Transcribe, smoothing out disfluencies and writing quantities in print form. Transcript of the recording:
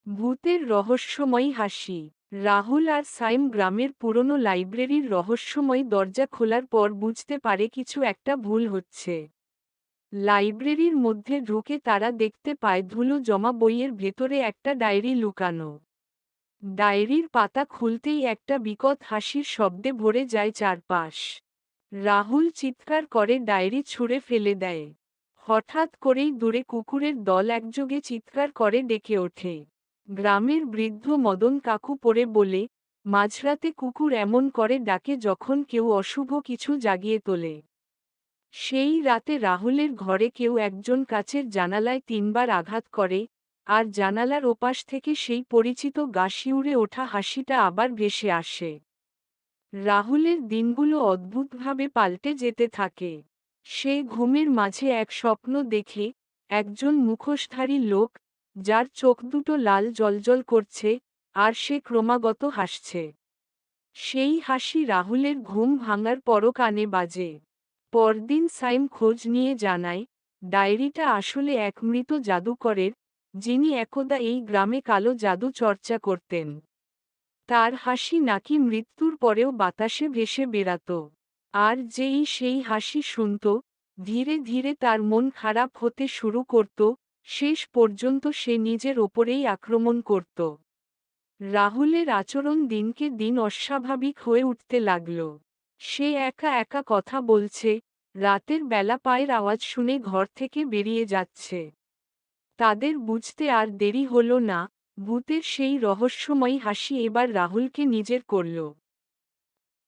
ভূতের রহস্যময় হাসি। রাহুল আর সাইম গ্রামের পুরনো লাইব্রেরির রহস্যময় দরজা খোলার পর বুঝতে পারে কিছু একটা ভুল হচ্ছে। লাইব্রেরির মধ্যে ঢুকে তারা দেখতে পায় ধুলো জমা বইয়ের ভেতরে একটা ডায়েরি লুকানো। ডায়েরির পাতা খুলতেই একটা বিকট হাসির শব্দে ভরে যায় চারপাশ। রাহুল চিৎকার করে ডায়েরি ছুঁড়ে ফেলে দেয়। হঠাৎ করেই দূরে কুকুরের দল একযোগে চিৎকার করে ডেকে ওঠে। গ্রামের বৃদ্ধ মদন কাকু পড়ে বলে, মাঝরাতে কুকুর এমন করে ডাকে যখন কেউ অশুভ কিছু জাগিয়ে তোলে। সেই রাতে রাহুলের ঘরে কেউ একজন কাচের জানালায় ৩ বার আঘাত করে, আর জানালার ওপাশ থেকে সেই পরিচিত গা শিউরে ওঠা হাসিটা আবার ভেসে আসে। রাহুলের দিনগুলো অদ্ভুতভাবে পাল্টে যেতে থাকে। সে ঘুমের মাঝে এক স্বপ্ন দেখে, একজন মুখোশধারী লোক, যার চোখ দুটো লাল জ্বলজ্বল করছে, আর সে ক্রমাগত হাসছে। সেই হাসি রাহুলের ঘুম ভাঙার পরও কানে বাজে। পরদিন সাইম খোঁজ নিয়ে জানায়, ডায়েরিটা আসলে এক মৃত জাদুকরের, যিনি একদা এই গ্রামে কালো জাদু চর্চা করতেন। তার হাসি নাকি মৃত্যুর পরেও বাতাসে ভেসে বেড়াত। আর যেই সেই হাসি শুনত, ধীরে ধীরে তার মন খারাপ হতে শুরু করত, শেষ পর্যন্ত সে নিজের ওপরেই আক্রমণ করত। রাহুলের আচরণ দিনকে দিন অস্বাভাবিক হয়ে উঠতে লাগল। সে একা একা কথা বলছে, রাতের বেলা পায়ের আওয়াজ শুনে ঘর থেকে বেরিয়ে যাচ্ছে। তাদের বুঝতে আর দেরি হল না, ভূতের সেই রহস্যময়ী হাসি এবার রাহুলকে নিজের করল।